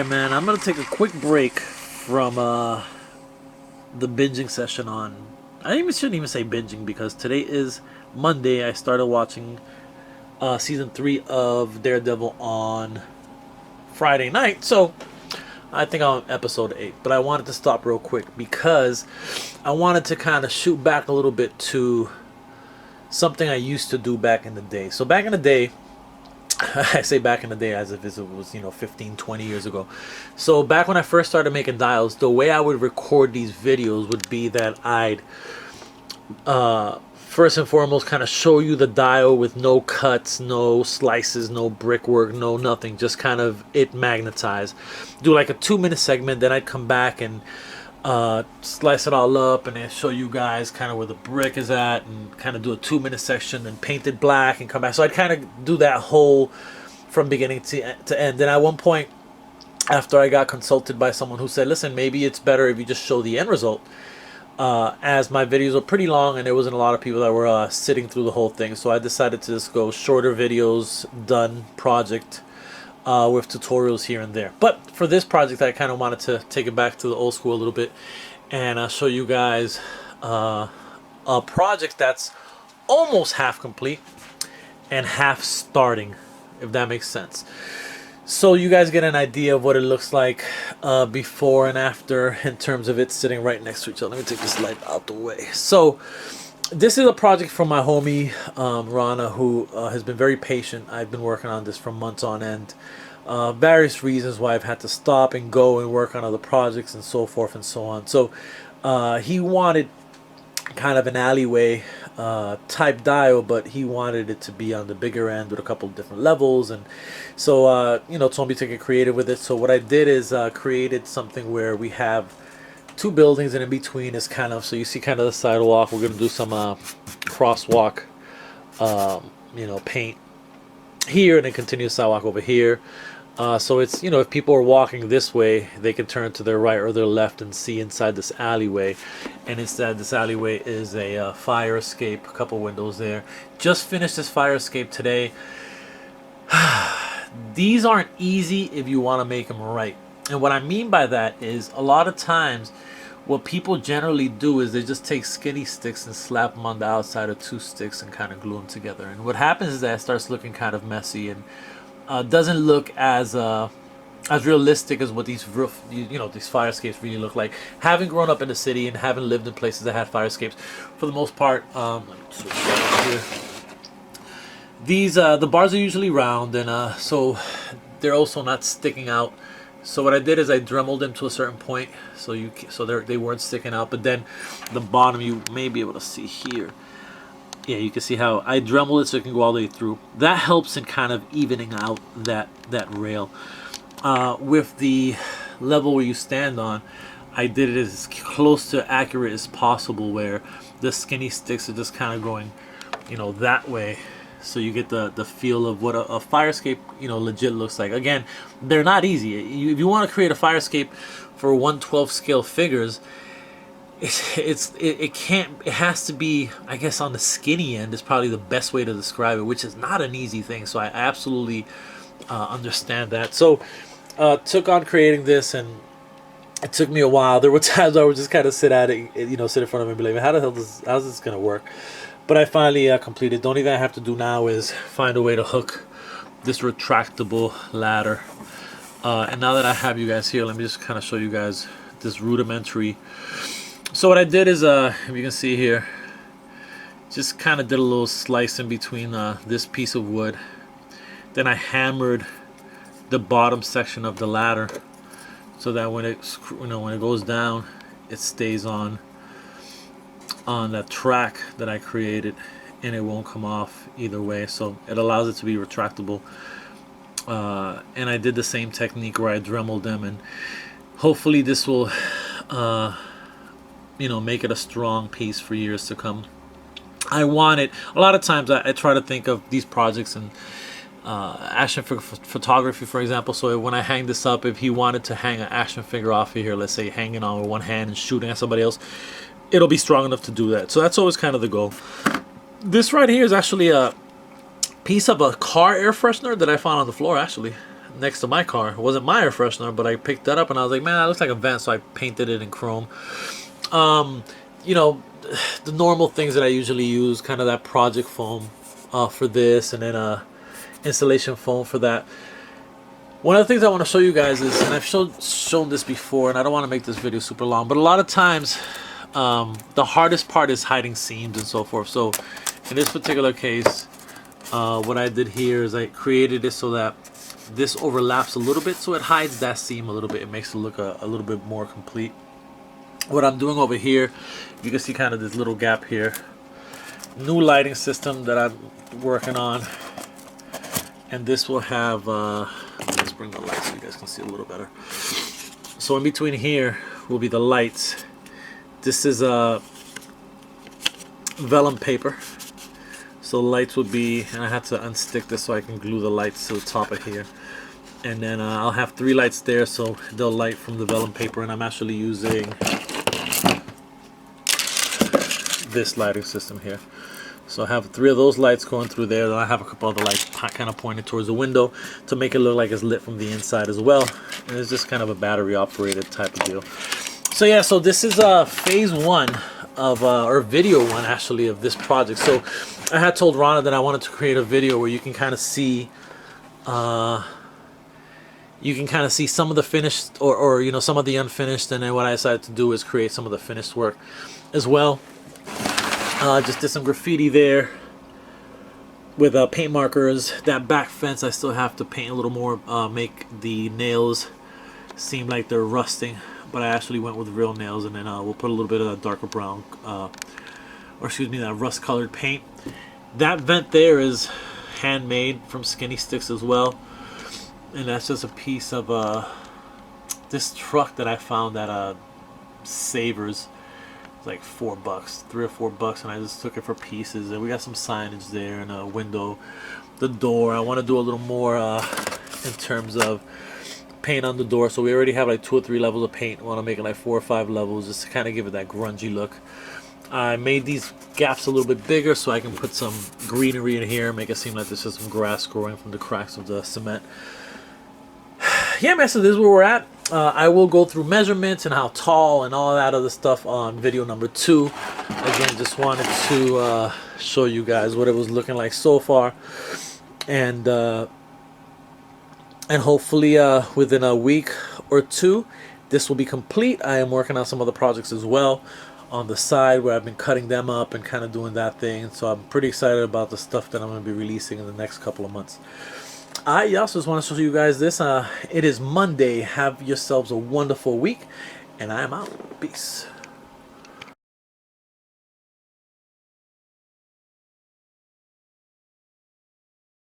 Alright, man, I'm gonna take a quick break from the binging session on... shouldn't even say binging, because today is Monday. I started watching season 3 of Daredevil on Friday night, so I think I'm on episode 8. But I wanted to stop real quick because I wanted to kind of shoot back a little bit to something I used to do back in the day. So back in the day, I say back in the day as if it was, 15, 20 years ago. So back when I first started making dials, the way I would record these videos would be that I'd first and foremost kind of show you the dial with no cuts, no slices, no brickwork, no nothing, just kind of it magnetized. Do like a 2-minute segment, then I'd come back and slice it all up and then show you guys kind of where the brick is at and kind of do a 2-minute section and paint it black and come back. So I'd kind of do that whole from beginning to end. Then at one point, after I got consulted by someone who said, listen, maybe it's better if you just show the end result, as my videos were pretty long and there wasn't a lot of people that were sitting through the whole thing. So I decided to just go shorter videos, done project, with tutorials here and there. But for this project, I kind of wanted to take it back to the old school a little bit and show you guys a project that's almost half complete and half starting, if that makes sense. So you guys get an idea of what it looks like before and after in terms of it sitting right next to each other. Let me take this light out the way. So this is a project from my homie Rana, who has been very patient. I've been working on this for months on end. Various reasons why I've had to stop and go and work on other projects and so forth and so on. So he wanted kind of an alleyway type dial, but he wanted it to be on the bigger end with a couple of different levels. And so, told me to get creative with it. So what I did is created something where we have 2 buildings, and in between is kind of, so you see kind of the sidewalk. We're going to do some crosswalk, paint here and then continue the sidewalk over here. So it's, if people are walking this way, they can turn to their right or their left and see inside this alleyway. And instead, this alleyway is a fire escape, a couple windows there. Just finished this fire escape today. These aren't easy if you want to make them right. And what I mean by that is a lot of times what people generally do is they just take skinny sticks and slap them on the outside of 2 sticks and kind of glue them together. And what happens is that it starts looking kind of messy and doesn't look as realistic as what these these fire escapes really look like. Having grown up in the city and having lived in places that had fire escapes, for the most part, let me switch that over here. These the bars are usually round, and so they're also not sticking out. So what I did is I dremeled them to a certain point, so they weren't sticking out. But then the bottom, you may be able to see here. Yeah, you can see how I dremeled it so it can go all the way through. That helps in kind of evening out that rail. With the level where you stand on, I did it as close to accurate as possible, where the skinny sticks are just kind of going, that way. So you get the feel of what a fire escape, legit looks like. Again, they're not easy. If you want to create a fire escape for 1/12 scale figures, it has to be, I guess, on the skinny end is probably the best way to describe it, which is not an easy thing. So I absolutely understand that. So took on creating this, and it took me a while. There were times I would just kind of sit at it, sit in front of it and be like, how's this gonna work? But I finally completed. The only thing I have to do now is find a way to hook this retractable ladder. And now that I have you guys here, let me just kind of show you guys this rudimentary. So what I did is, if you can see here, just kind of did a little slice in between this piece of wood. Then I hammered the bottom section of the ladder so that when it goes down, it stays on that track that I created, and it won't come off either way. So it allows it to be retractable. And I did the same technique where I dremeled them, and hopefully this will make it a strong piece for years to come. I want it, a lot of times I try to think of these projects and action figure photography, for example. So when I hang this up, if he wanted to hang an action figure off of here, let's say hanging on with one hand and shooting at somebody else, it'll be strong enough to do that. So that's always kind of the goal. This right here is actually a piece of a car air freshener that I found on the floor, actually. next to my car. It wasn't my air freshener, but I picked that up and I was like, man, that looks like a vent, so I painted it in chrome. You know, the normal things that I usually use, kind of that project foam for this, and then installation foam for that. One of the things I want to show you guys is, and I've shown this before, and I don't want to make this video super long, but a lot of times the hardest part is hiding seams and so forth. So in this particular case, what I did here is I created it so that this overlaps a little bit, so it hides that seam a little bit. It makes it look a little bit more complete. What I'm doing over here, you can see kind of this little gap here. New lighting system that I'm working on, and this will have let's bring the light so you guys can see a little better. So in between here will be the lights. This is vellum paper, so the lights would be, and I had to unstick this so I can glue the lights to the top of here, and then I'll have 3 lights there, so they'll light from the vellum paper, and I'm actually using this lighting system here. So I have 3 of those lights going through there. Then I have a couple other lights kind of pointed towards the window to make it look like it's lit from the inside as well. And it's just kind of a battery operated type of deal. So yeah, so this is phase 1 of, or video 1 actually, of this project. So I had told Rana that I wanted to create a video where you can kind of see some of the finished, or you know, some of the unfinished, and then what I decided to do is create some of the finished work as well. Just did some graffiti there with paint markers. That back fence I still have to paint a little more, make the nails seem like they're rusting, but I actually went with real nails, and then we'll put a little bit of that darker brown, or excuse me, that rust colored paint. That vent there is handmade from skinny sticks as well, and that's just a piece of this truck that I found at Savers. Like $4, $3 or $4, and I just took it for pieces. And we got some signage there, and a window, the door. I want to do a little more in terms of paint on the door. So we already have like 2 or 3 levels of paint. I want to make it like 4 or 5 levels, just to kind of give it that grungy look. I made these gaps a little bit bigger so I can put some greenery in here, make it seem like there's just some grass growing from the cracks of the cement. Yeah, man, so this is where we're at. I will go through measurements and how tall and all that other stuff on video number 2. Again, just wanted to show you guys what it was looking like so far, and hopefully within a week or 2 this will be complete. I am working on some other projects as well on the side where I've been cutting them up and kind of doing that thing, so I'm pretty excited about the stuff that I'm going to be releasing in the next couple of months. I also just want to show you guys this. It is Monday. Have yourselves a wonderful week, and I am out. Peace.